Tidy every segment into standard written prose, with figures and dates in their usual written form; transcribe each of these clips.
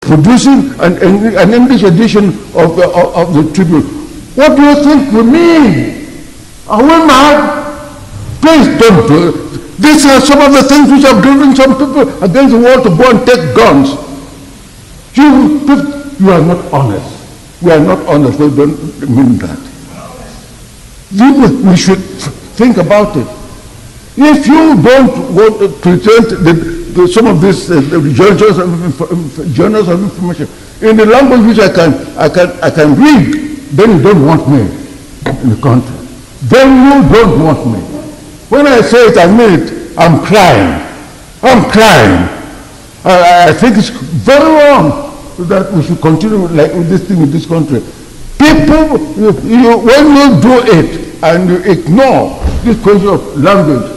producing an English edition of the Tribune. What do you think we mean? Are we mad? Please don't do it. These are some of the things which have driven some people against the wall to go and take guns. You are not honest. We are not honest. We don't mean that. We should think about it. If you don't want to present some of these journals of information in the language which I can read, then you don't want me in the country. Then you don't want me. When I say it, I mean it. I'm crying. I'm crying. I think it's very wrong that we should continue with this thing in this country. People, when you do it and you ignore this question of language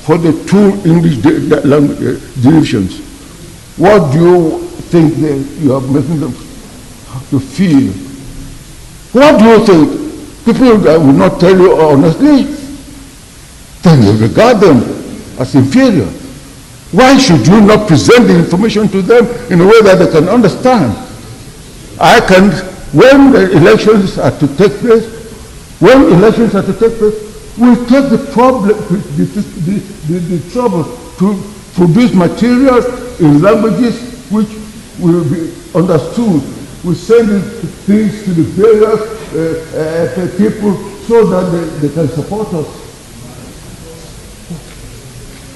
for the two English language divisions, what do you think you are making them to feel? What do you think? People that will not tell you honestly, then you regard them as inferior. Why should you not present the information to them in a way that they can understand? When the elections are to take place, we take the trouble to produce materials in languages which will be understood. We send things to the various people so that they can support us.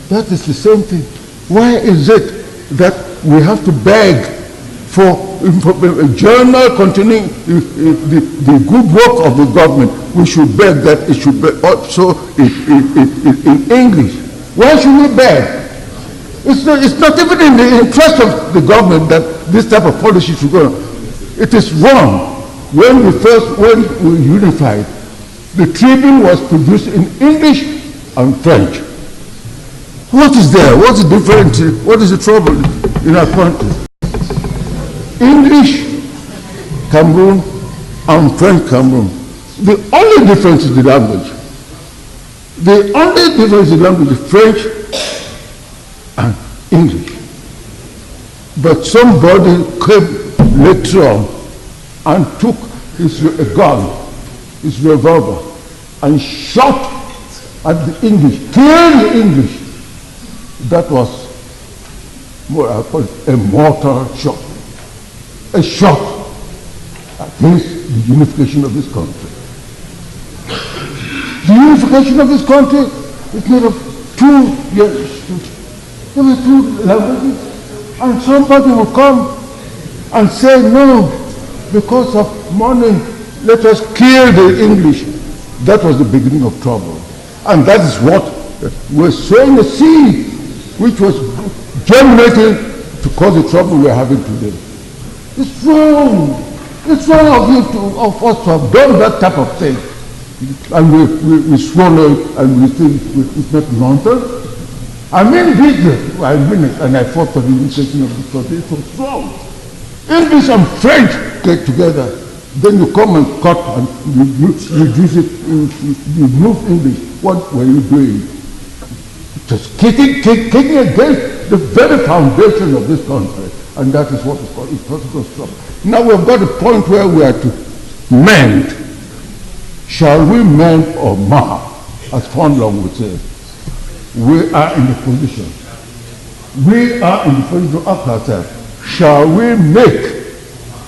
That is the same thing. Why is it that we have to beg for a journal containing the good work of the government? We should beg that it should be also in English. Why should we beg? It's not even in the interest of the government that this type of policy should go on. It is wrong. When we unified, the Tribune was produced in English and French. What is there? What's the difference? What is the trouble in our country? English Cameroun and French Cameroun. The only difference is the language. The only difference in language is French and English. But somebody came later on and took a gun, his revolver, and shot at the English, killed the English. That was what I call a mortal shot. A shot against the unification of this country. The unification of this country is made of there were two languages, and somebody will come and say, no, because of money, let us kill the English. That was the beginning of trouble. And that is what we're sowing a seed which was germinating to cause the trouble we're having today. It's wrong. It's wrong of us to have done that type of thing. And we swallow it and we think it's not nonsense. I mean business. I mean it, and I fought for the unification of this country. It was wrong. English and French get together. Then you come and cut and reduce it, you move English. What were you doing? Just kicking against the very foundation of this country. And that is what is called political struggle. Now we've got a point where we are to mend. Shall we mend or mar? As Fonlong would say. We are in the position. We are in the position to ask ourselves. Shall we make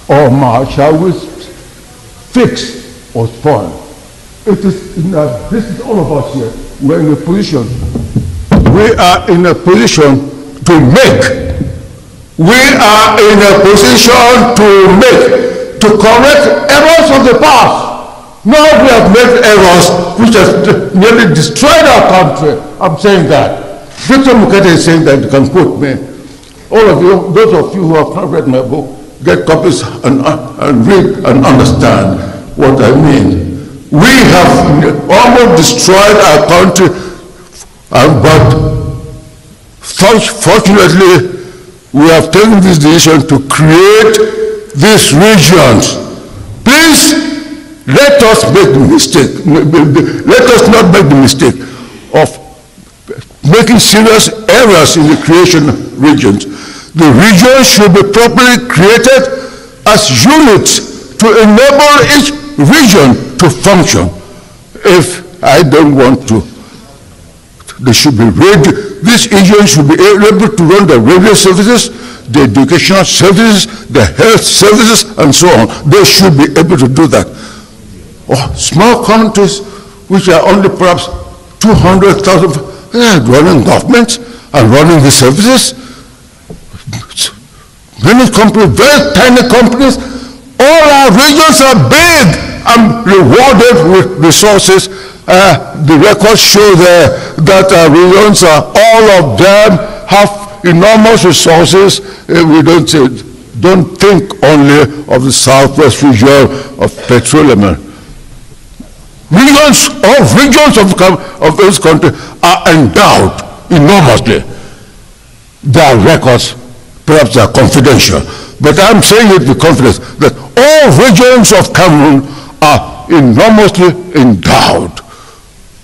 or mar? Shall we fix or spoil? It is in this is all of us here. We're in a position. We are in a position to make. We are in a position to correct errors of the past. Now we have made errors which have nearly destroyed our country. I'm saying that. Victor Mukete is saying that. You can quote me. All of you, those of you who have not read my book, get copies and read and understand what I mean. We have almost destroyed our country, but fortunately, we have taken this decision to create these regions. Please, let us make the mistake. Let us not make the mistake of making serious errors in the creation of regions. The regions should be properly created as units to enable each region to function. If I don't want to, they should be ready. These regions should be able to run the radio services, the educational services, the health services, and so on. They should be able to do that. Oh, small countries, which are only perhaps 200,000, running governments and running the services. Many companies, very tiny companies. All our regions are big and rewarded with resources. The records show there that our regions are, all of them have enormous resources. We don't think only of the southwest region of petroleum. Regions, all regions of this country are endowed enormously. Their records, perhaps they are confidential, but I'm saying it with confidence that all regions of Cameroon are enormously endowed.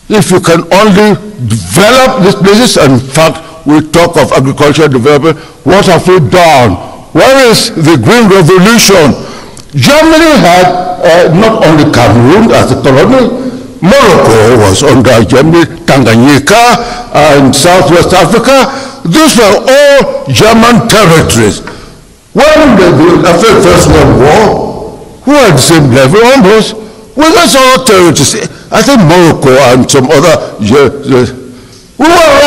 If you can only develop these places, and in fact, we talk of agricultural development, what have we done? Where is the Green Revolution? Germany had not only Cameroon as a colony, Morocco was under Germany, Tanganyika, and Southwest Africa. These were all German territories. When after the First World War, who had the same level almost, well, that's all territories. I think Morocco and some other, we were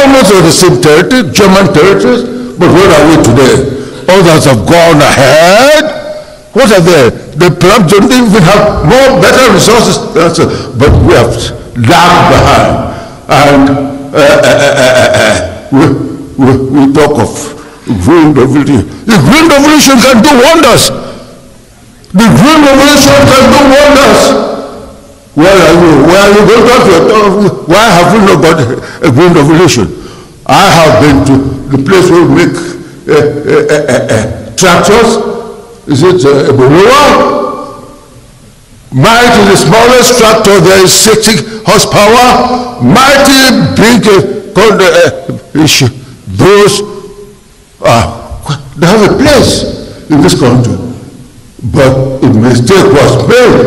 almost on the same territory, German territories, but where are we today? Others have gone ahead. What are they? They perhaps don't even have more better resources, but we have lagged behind. And we talk of Green Revolution. The Green Revolution can do wonders. The Green Revolution can do wonders. Where are you? Where are you going to? Why have we not got a Green Revolution? I have been to the place where we make tractors. Is it Ebola? Mighty, the smallest tractor there is 60 horsepower. Mighty big, those, they have a place in this country. But a mistake was made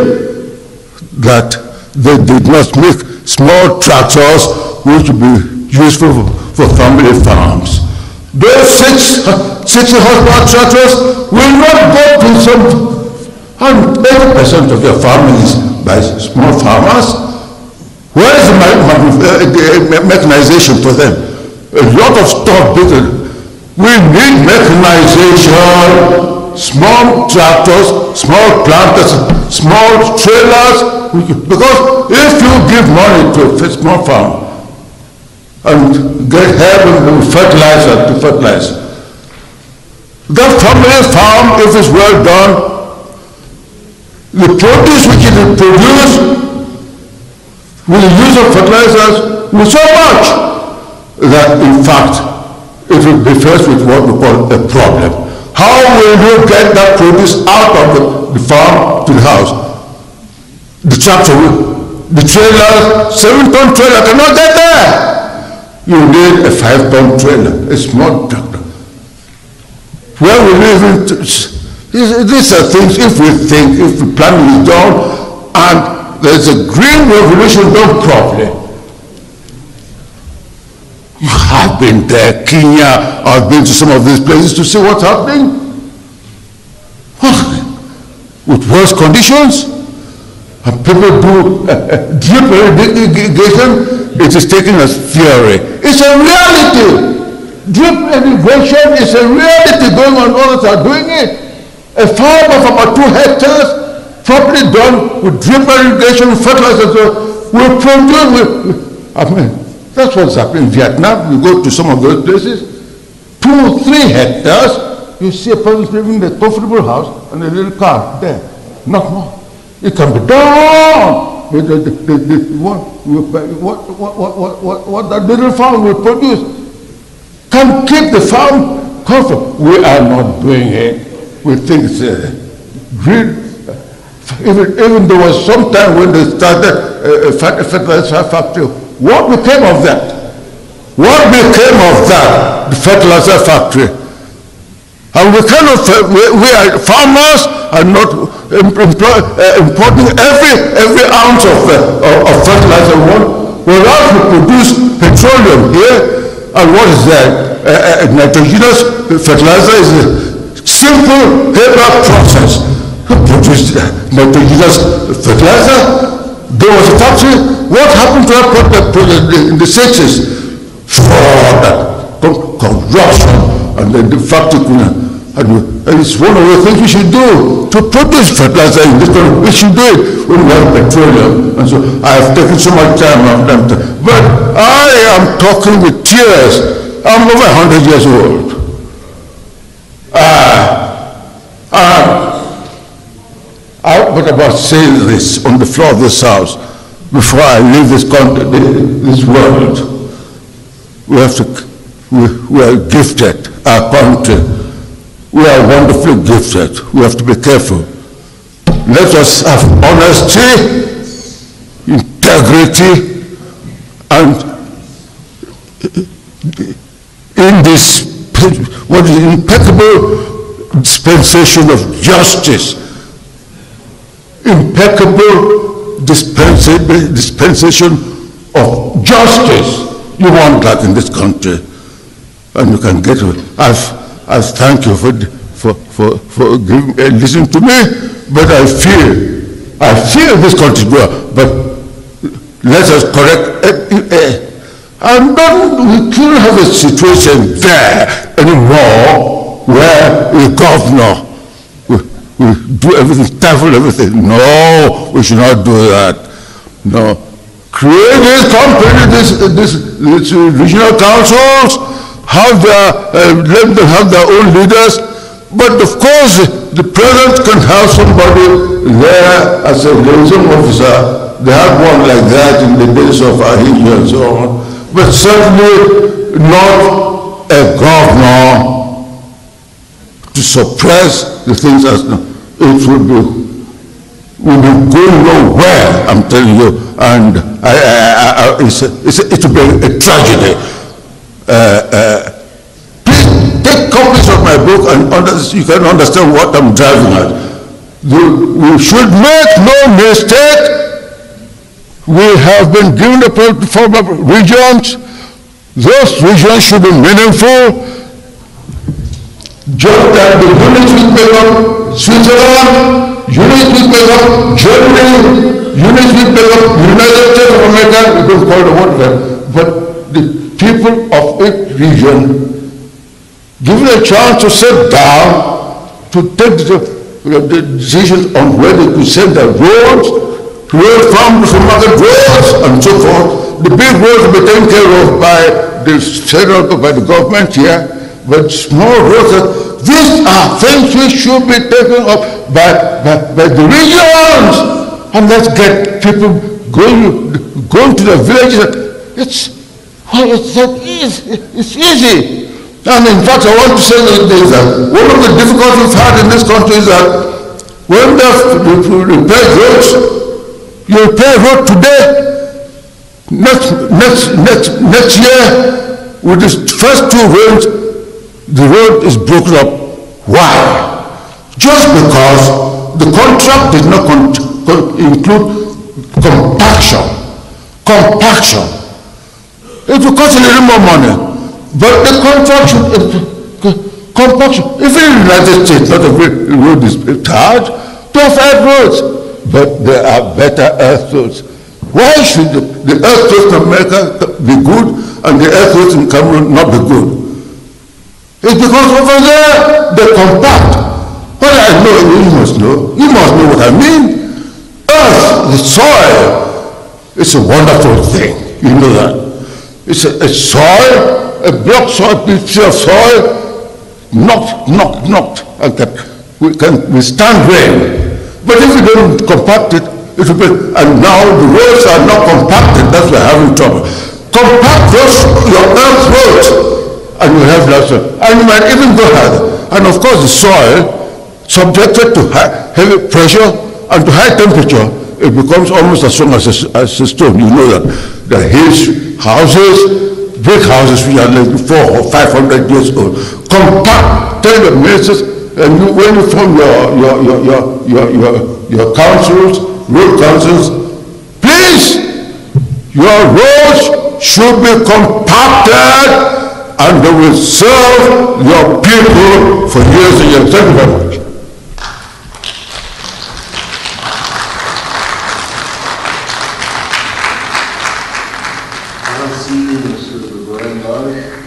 that they did not make small tractors which would be useful for family farms. Those 60 horsepower tractors will not go to some, and 80% of your families by small farmers. Where is the mechanization for them? A lot of stuff built. We need mechanization, small tractors, small planters, small trailers, because if you give money to a small farm, and get help and fertilizer to fertilize. That family farm, if it's well done, the produce which it will produce with the use of fertilizers will so much that in fact it will be faced with what we call a problem. How will you get that produce out of the farm to the house? The tractor, the trailer, 7-ton trailer cannot get there. You need a 5-ton trailer, a small tractor. Where we live in, these are things, if we think, if the planning is done, and there's a green revolution done properly. You have been there, Kenya, I've been to some of these places to see what's happening. With worse conditions, and people do drip irrigation. It is taken as theory. It's a reality. Drip irrigation is a reality going on. Others are doing it. A farm of about 2 hectares, properly done with drip irrigation, fertilizers, will produce. I mean, that's what's happening in Vietnam. You go to some of those places, 2-3 hectares, you see a person living in a comfortable house and a little car there. Not more. It can be done. What that little farm will produce can keep the farm comfortable. We are not doing it. We think it's green. Even there was some time when they started a fertilizer factory. What became of that? What became of that? The fertilizer factory. And we cannot, we are farmers are not importing every ounce of fertilizer we want. Whereas we produce petroleum here, and what is that? Nitrogenous fertilizer is a simple paper process to produce nitrogenous fertilizer. There was a factory. What happened to our project in the 60s? Fraud, corruption, and then the factory. And it's one of the things we should do to produce fertilizer in this country. We should do it when we have petroleum. And so I have taken so much time off them. But I am talking with tears. I'm over 100 years old. What about saying this on the floor of this house before I leave this country, this world? We are gifted, our country. We are wonderfully gifted. We have to be careful. Let us have honesty, integrity, and in this what is impeccable dispensation of justice, impeccable dispensation of justice. You want that in this country, and you can get it. I thank you for listening to me, but I feel this country grow. But let us correct. And we can't have a situation there anymore where a governor will do everything, tackle everything. No, we should not do that. No. Create this company, these regional councils, let them have their own leaders, but of course the president can have somebody there as a liaison officer. They had one like that in the days of Ahija and so on, but certainly not a governor to suppress the things as it will be going nowhere, I'm telling you, and it will be a tragedy. Please take copies of my book and you can understand what I'm driving at. We should make no mistake. We have been given the platform of regions. Those regions should be meaningful. Just that the units will make up Switzerland, units will make up Germany, units will make up United States of America, we don't call it whatever. But the people of each region given a chance to sit down to take the decision on where they could send their roads, where farmers to market roads, and so forth. The big roads will be taken care of by the Senat, by the government here, but small roads, these are things which should be taken up by the regions. And let's get people going to the villages. It's easy. And in fact, I want to say that one of the difficulties we've had in this country is that when they repair roads, you repair a road today, next year, with the first 2 rains, the road is broken up. Why? Just because the contract did not include compaction. It will cost a little more money, but the contract should compaction. Even in the United States, not every road is hard to have roads, but there are better earth roads. Why should the earth roads in America be good and the earth roads in Cameroun not be good? It's because over there they compact. Well, I know, you must know what I mean. Earth, the soil, it's a wonderful thing. You know that. It's a soil, a block soil, piece of soil, knocked, and we can withstand rain. But if we don't compact it, it will be, and now the roads are not compacted, that's why we're having trouble. Compact your earth roads, and you have that soil. And you might even go higher. And of course the soil, subjected to heavy pressure and to high temperature, it becomes almost as strong as a stone. You know that. The hills, houses, brick houses which are like 400 or 500 years old. Compact, tell the ministers, and you, when you form your councils, road councils, please, your roads should be compacted and they will serve your people for years and years. Thank you very much. I don't see Mr. Doyen.